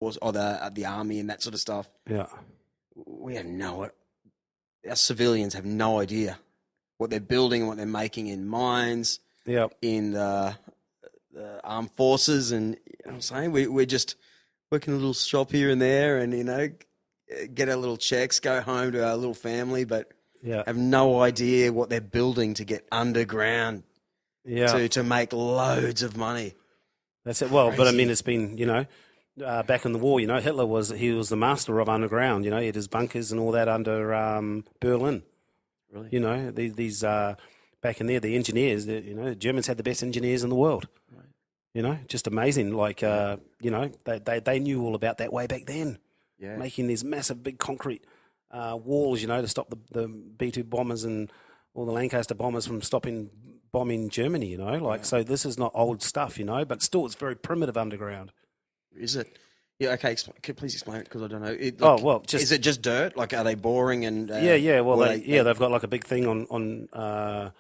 or the army and that sort of stuff. Yeah. We have our civilians have no idea what they're building and what they're making in mines, Yeah. in the armed forces, and I'm saying we're just working a little shop here and there, and get our little checks, go home to our little family, but Yeah. have no idea what they're building to get underground Yeah. to make loads of money. That's it. Well, but I mean, Crazy. it's been, back in the war, Hitler was the master of underground. He had his bunkers and all that under Berlin. Really? These back in there, the engineers, the Germans had the best engineers in the world. Right. Just amazing. Like, they knew all about that way back then, Yeah. making these massive, big concrete walls, to stop the B-2 bombers and all the Lancaster bombers from bombing Germany, So this is not old stuff, but still it's very primitive underground. Is it? Yeah. Okay. Please explain it because I don't know. Is it just dirt? Like, are they boring and? Yeah. Well, they've got like a big thing on a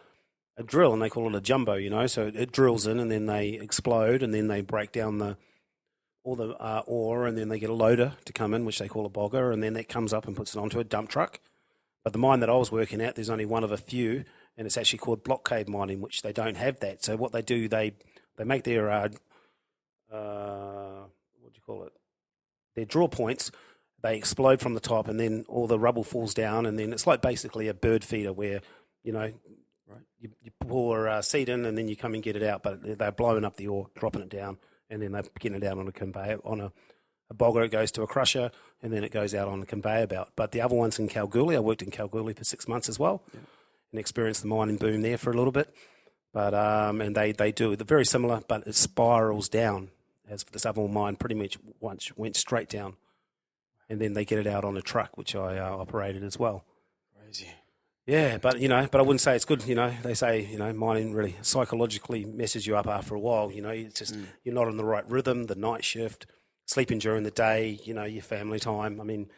drill, and they call it a jumbo, So it drills in, and then they explode, and then they break down all the ore, and then they get a loader to come in, which they call a bogger, and then that comes up and puts it onto a dump truck. But the mine that I was working at, there's only one of a few, and it's actually called block cave mining, which they don't have that. So what they do, they make their what do you call it? Their drill points. They explode from the top, and then all the rubble falls down, and then it's like basically a bird feeder where Right. you pour seed in, and then you come and get it out. But they're blowing up the ore, dropping it down, and then they're getting it out on a conveyor on a bogger. It goes to a crusher, and then it goes out on a conveyor belt. But the other one's in Kalgoorlie. I worked in Kalgoorlie for 6 months as well, and experienced the mining boom there for a little bit. But and they do it very similar, but it spirals down. As for this other mine, pretty much once went straight down, and then they get it out on a truck, which I operated as well. Crazy. Yeah, but I wouldn't say it's good. They say mining really psychologically messes you up after a while. It's just you're not in the right rhythm. The night shift, sleeping during the day. Your family time. I mean,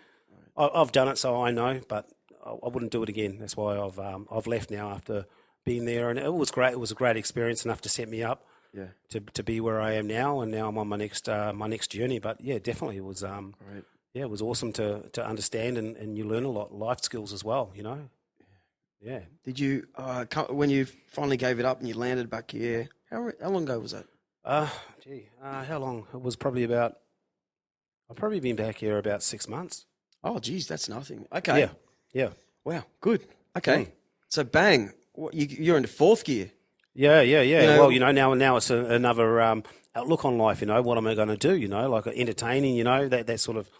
I've done it, so I know, but I wouldn't do it again. That's why I've left now after being there, and it was great. It was a great experience, enough to set me up. Yeah. To be where I am now, and now I'm on my next journey. But yeah, definitely it was Right. yeah, it was awesome to understand, and you learn a lot, life skills as well. Yeah. Did you when you finally gave it up and you landed back here? How long ago was that? How long? It was probably about. I've probably been back here about 6 months. Oh, geez, that's nothing. Okay. Yeah. Wow. Good. Okay. So bang, you're into fourth gear. Yeah. Well, now it's another outlook on life. What am I going to do? Like entertaining. That sort of.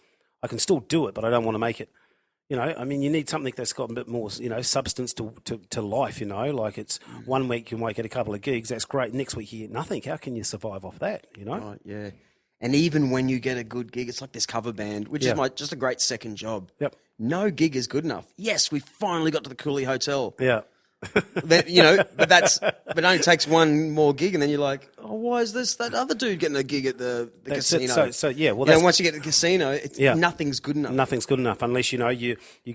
I can still do it, but I don't want to make it. I mean, you need something that's got a bit more, substance to life. Like it's 1 week you might get a couple of gigs. That's great. Next week you get nothing. How can you survive off that? Right. Yeah. And even when you get a good gig, it's like this cover band, which is just a great second job. Yep. No gig is good enough. Yes, we finally got to the Cooley Hotel. Yeah. But it only takes one more gig, and then you're like, oh, why is that other dude getting a gig at the casino? So yeah, well, once you get to the casino, nothing's good enough. Nothing's good enough unless you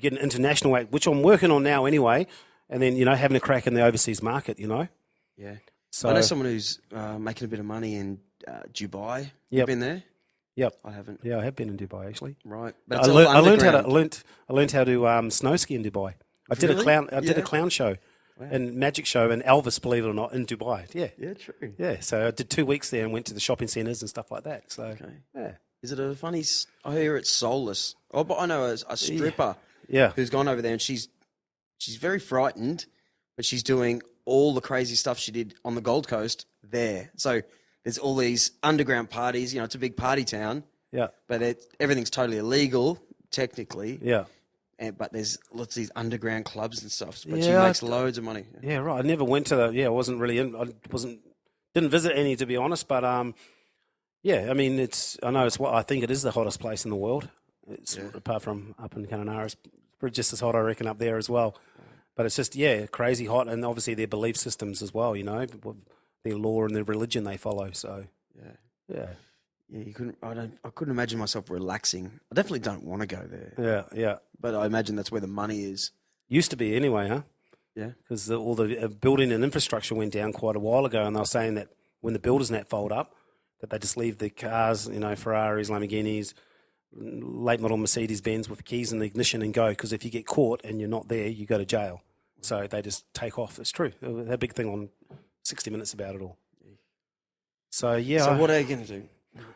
get an international act, which I'm working on now anyway, and then having a crack in the overseas market. Yeah. So I know someone who's making a bit of money in Dubai. You've been there? Yep. I haven't. Yeah, I have been in Dubai actually. Right. But I learned how to snow ski in Dubai. I did a clown show. Wow. And magic show and Elvis, believe it or not, in Dubai. Yeah. Yeah, true. Yeah, so I did 2 weeks there and went to the shopping centres and stuff like that. So, yeah. Is it a funny? I hear it's soulless. Oh, but I know a stripper. Yeah. Who's gone over there and she's very frightened, but she's doing all the crazy stuff she did on the Gold Coast there. So there's all these underground parties. It's a big party town. Yeah. But everything's totally illegal, technically. Yeah. But there's lots of these underground clubs and stuff. But she makes loads of money. Yeah, right. I never went to I wasn't really didn't visit any, to be honest. But yeah, I mean, I think it is the hottest place in the world. It's apart from up in Kununurra, it's just as hot, I reckon, up there as well. But it's just crazy hot, and obviously their belief systems as well. Their law and their religion they follow. So yeah. Yeah, I couldn't imagine myself relaxing. I definitely don't want to go there. Yeah. But I imagine that's where the money is. Used to be anyway, huh? Yeah. Because all the building and infrastructure went down quite a while ago, and they were saying that when the builders net fold up, that they just leave their cars, Ferraris, Lamborghinis, late model Mercedes-Benz with the keys in the ignition and go, because if you get caught and you're not there, you go to jail. So they just take off. It's true. They had a big thing on 60 Minutes about it all. So, yeah. So what are you going to do?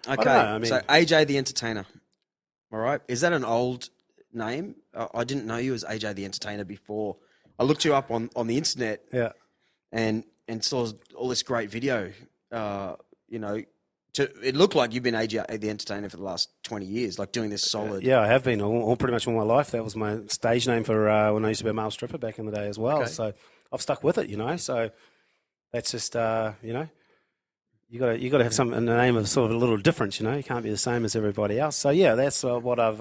Okay, so AJ the Entertainer. All right. Is that an old name? I didn't know you as AJ the Entertainer before. I looked you up on the internet and saw all this great video. It looked like you've been AJ the Entertainer for the last 20 years, like doing this solid. Yeah, I have been all pretty much all my life. That was my stage name for when I used to be a male stripper back in the day as well. Okay. So I've stuck with it, So that's just, you got to have something in the name of sort of a little difference, You can't be the same as everybody else. So yeah, that's what I've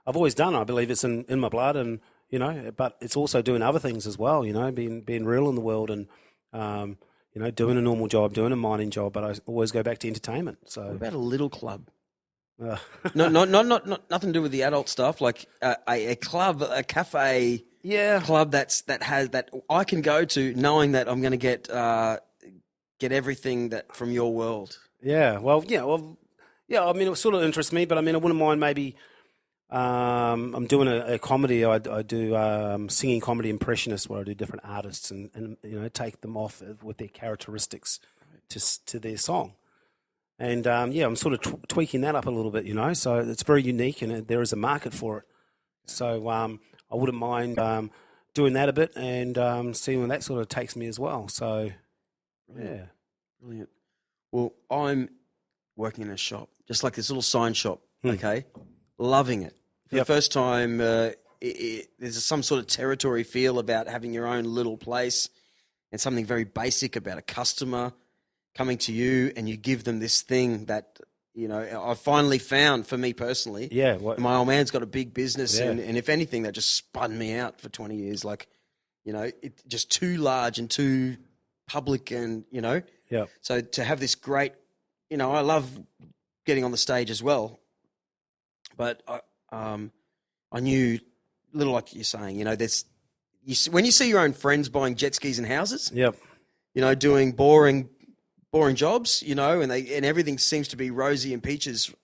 always done. I believe it's in my blood, and but it's also doing other things as well. Being real in the world and. Doing a normal job, doing a mining job, but I always go back to entertainment. So, what about a little club? Not nothing to do with the adult stuff. Like a club, a cafe, club that I can go to, knowing that I'm going to get everything that from your world. Yeah, I mean, it sort of interests me, but I mean, I wouldn't mind maybe. I'm doing a comedy. I do singing comedy impressionist, where I do different artists and take them off with their characteristics to their song. And I'm sort of tweaking that up a little bit, So it's very unique, and there is a market for it. So I wouldn't mind doing that a bit and seeing where that sort of takes me as well. So Brilliant. Well, I'm working in a shop, just like this little sign shop. Okay, loving it. For the first time, there's some sort of territory feel about having your own little place, and something very basic about a customer coming to you and you give them this thing that, I finally found for me personally. Yeah. My old man's got a big business, and if anything, that just spun me out for 20 years. Like, it's just too large and too public and, Yeah. So to have this great, I love getting on the stage as well. But I knew, little like you're saying, when you see your own friends buying jet skis and houses, doing boring jobs, and everything seems to be rosy and peaches,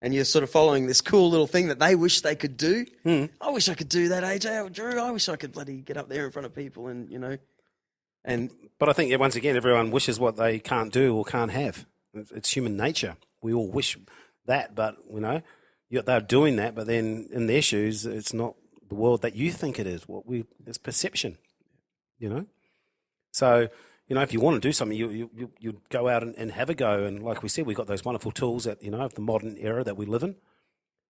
and you're sort of following this cool little thing that they wish they could do. I wish I could do that, AJ, Drew. I wish I could bloody get up there in front of people and. But I think once again, everyone wishes what they can't do or can't have. It's human nature. We all wish that, but they're doing that, but then in their shoes, it's not the world that you think it is. It's perception, So, if you want to do something, you go out and have a go. And like we said, we've got those wonderful tools that, of the modern era that we live in,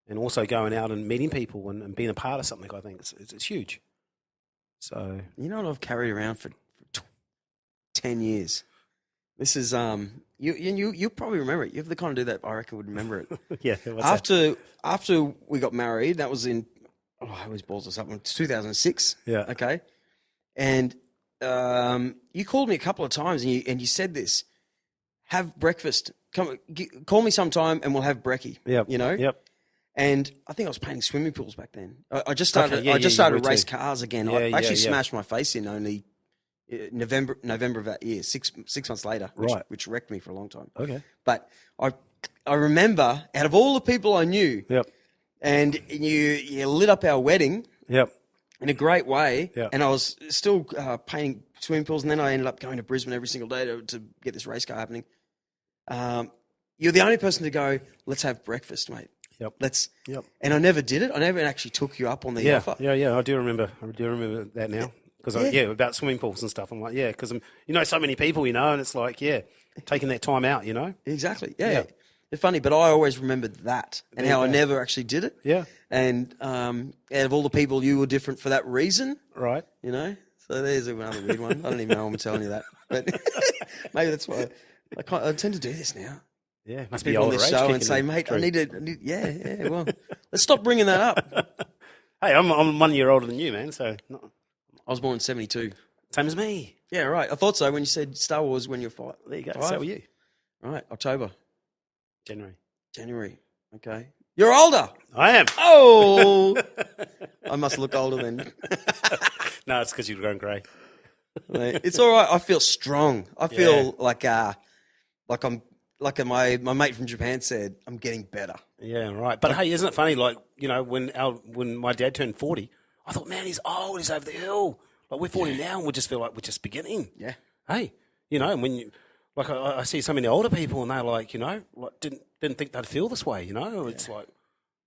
and also going out and meeting people and being a part of something. I think it's huge. So, what I've carried around for 10 years. This is you probably remember it. You're the kind of dude that I reckon would remember it. Yeah. After we got married, that was in I always balls this up. It's 2006. Yeah. Okay. And you called me a couple of times and you said this: have breakfast. Call me sometime and we'll have brekkie. Yeah. Yep. And I think I was painting swimming pools back then. I just started. I just started to race cars again. I actually smashed my face in only November of that year, 6 months later, which wrecked me for a long time. Okay. But I remember, out of all the people I knew, and you lit up our wedding, in a great way, and I was still painting swimming pools, and then I ended up going to Brisbane every single day to get this race car happening. You're the only person to go, let's have breakfast, mate. And I never did it. I never actually took you up on the offer. Yeah. I do remember that now. Because about swimming pools and stuff. I'm like, because so many people, and it's like, taking that time out, Exactly. Yeah. It's funny, but I always remembered that and how I never actually did it. Yeah. And out of all the people, you were different for that reason. Right. So there's another weird one. I don't even know I'm telling you that, but maybe that's why I tend to do this now. Yeah. Must be on this show and say, mate, I need to. Well, let's stop bringing that up. Hey, I'm 1 year older than you, man. So. I was born in 72. Same as me. Yeah, right. I thought so when you said Star Wars when you're 5. There you go. 5? So were you. Right, October. January. Okay. You're older. I am. Oh! I must look older then. No, it's because you've grown grey. It's all right. I feel strong. I feel like I'm like my mate from Japan said, I'm getting better. Yeah, right. But hey, isn't it funny? Like, you know, when my dad turned 40, I thought, man, he's old. He's over the hill. Like, we're 40 now, and we just feel like we're just beginning. Yeah. Hey, you know, and when you like, I see so many older people, and they're like, you know, like didn't think they'd feel this way. You know, it's like,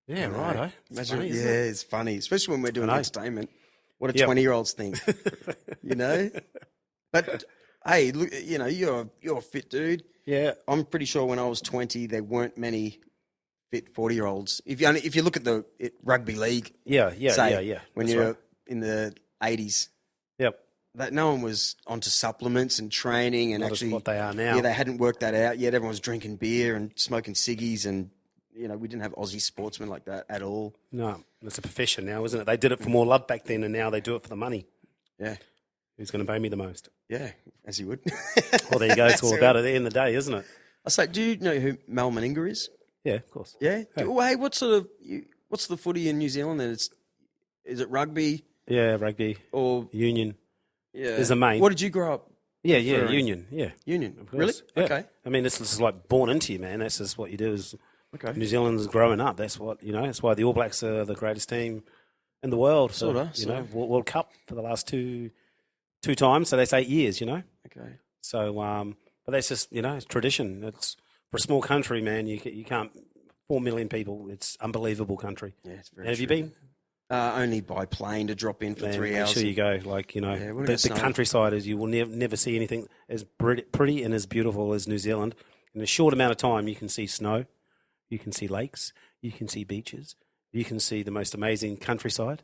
yeah, right. Eh? It's funny, isn't it? It's funny, especially when we're doing entertainment. What do Yep. 20-year-olds think? You know. But hey, look, you know, you're a fit dude. Yeah. I'm pretty sure when I was 20, there weren't many fit 40-year-olds. If you look at the rugby league, Yeah. say, when That's you're right. in the 80s, Yep. that no one was onto supplements and training and Not as actually what they are now. Yeah, they hadn't worked that out yet. Everyone was drinking beer and smoking ciggies, and you know, we didn't have Aussie sportsmen like that at all. No, it's a profession now, isn't it? They did it for more love back then, and now they do it for the money. Yeah, Who's going to pay me the most? yeah, as you would. Well, there you go. It's all about it at the end of the day, isn't it? I say, do you know who Mal Meninga is? Yeah, of course. Yeah. Hey. Well, hey, what's the footy in New Zealand? Then is it rugby Yeah, rugby, or union. yeah? Is the main. What did you grow up? Yeah, preferring? union. Yeah. Union. Of Really? course. Yeah. Okay. I mean, this is like born into you, man. That's just what you do. Is Okay. New Zealand's growing up. That's what you know. That's why the All Blacks are the greatest team in the world. So, Sorta. World Cup for the last two times. So that's 8 years. You know. Okay. So, but that's just it's tradition. It's for a small country, man. You can't 4 million people. It's unbelievable country. Yeah, it's very. And have you true. been? Only by plane to drop in for Man, 3 make hours. sure you go. Like Yeah, we're gonna the snow. countryside is. You will never see anything as pretty and as beautiful as New Zealand. In a short amount of time, you can see snow, you can see lakes, you can see beaches, you can see the most amazing countryside,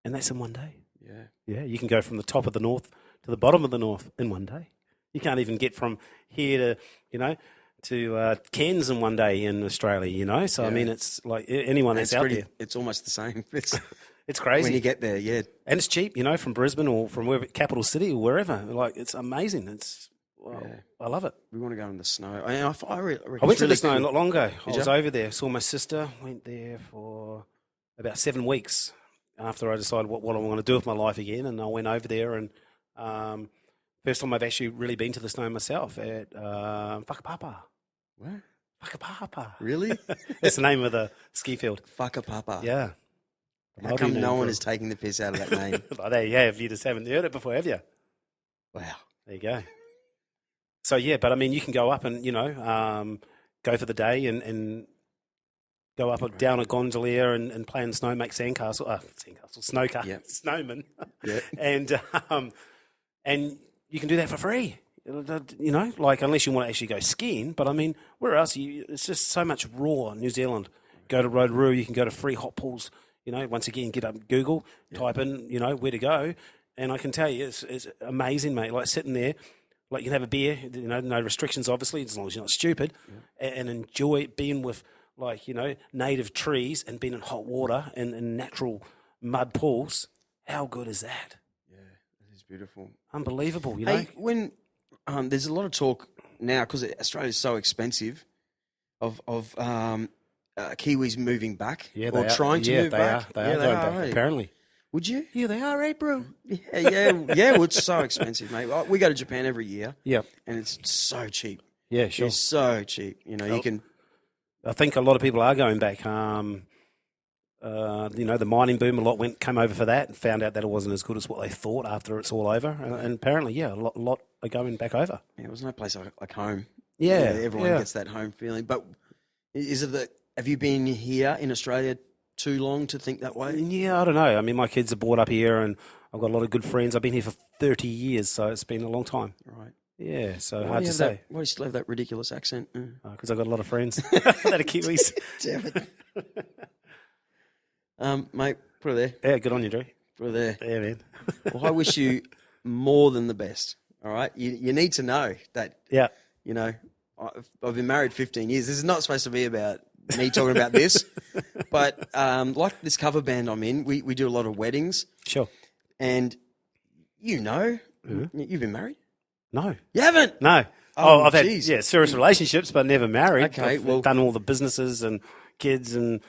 and that's in one day. Yeah. Yeah, you can go from the top of the north to the bottom of the north in one day. You can't even get from here to Cairns in one day in Australia. So I Yeah. mean, it's like anyone that's out there. It's almost the same. It's crazy. When you get there, yeah. And it's cheap, from Brisbane or from wherever, capital city or wherever. Like, it's amazing. Yeah. I love it. We want to go in the snow. I I went to the snow not long ago. I Did was ya? over there. Saw my sister. Went there for about 7 weeks after I decided what I want to do with my life again. And I went over there, and first time I've actually really been to the snow myself at Whakapapa. What? Whakapapa. Really? That's the name of the ski field. Whakapapa. Yeah. How come no one is taking the piss out of that name? Like, there you have. You just haven't heard it before, have you? Wow. There you go. So, yeah, but I mean, you can go up and, go for the day and go up and down a gondolier and play in the snow, make snowcar, Yep. snowman. Yeah. And you can do that for free, like unless you want to actually go skiing. But I mean, where else? It's just so much raw New Zealand. Go to Rotorua, you can go to free hot pools. Once again, get up Google, type in, where to go. And I can tell you, it's amazing, mate. Like sitting there, like you can have a beer, no restrictions, obviously, as long as you're not stupid, and enjoy being with, like, native trees and being in hot water and natural mud pools. How good is that? Yeah, it is beautiful. Unbelievable, Hey, when there's a lot of talk now because Australia's so expensive of Kiwis moving back or trying to move back. They are going back, hey. apparently. Would you? Yeah, they are, right, bro? Yeah. Well, it's so expensive, mate. We go to Japan every year. Yeah. And it's so cheap. Yeah, sure. It's so cheap. You can. I think a lot of people are going back. The mining boom, a lot came over for that and found out that it wasn't as good as what they thought after it's all over. And apparently, yeah, a lot are going back over. Yeah, there's no place like home. Yeah. Everyone gets that home feeling. But is it that? Have you been here in Australia too long to think that way? Yeah, I don't know. I mean, my kids are brought up here and I've got a lot of good friends. I've been here for 30 years, so it's been a long time. Right. Yeah, so Why hard do you to have say. Why do you still have that ridiculous accent? Because I've got a lot of friends that are Kiwis. Damn it. Mate, put it there. Yeah, good on you, Drew. Put it there. Yeah, man. Well, I wish you more than the best. All right? You need to know that, Yeah. I've been married 15 years. This is not supposed to be about me talking about this. But like this cover band I'm in, we do a lot of weddings. Sure. And you've been married? No. You haven't? No. Oh, I've geez. had serious relationships, but never married. Okay, I've well- done all the businesses and kids and,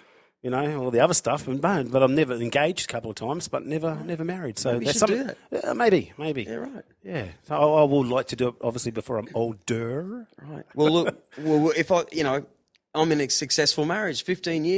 you know, all the other stuff. But I'm never engaged a couple of times, but never married. So Maybe you that's should do something. that. Yeah, maybe. Yeah, right. Yeah. So I would like to do it, obviously, before I'm older. Right. Well, look, if I'm in a successful marriage, 15 years.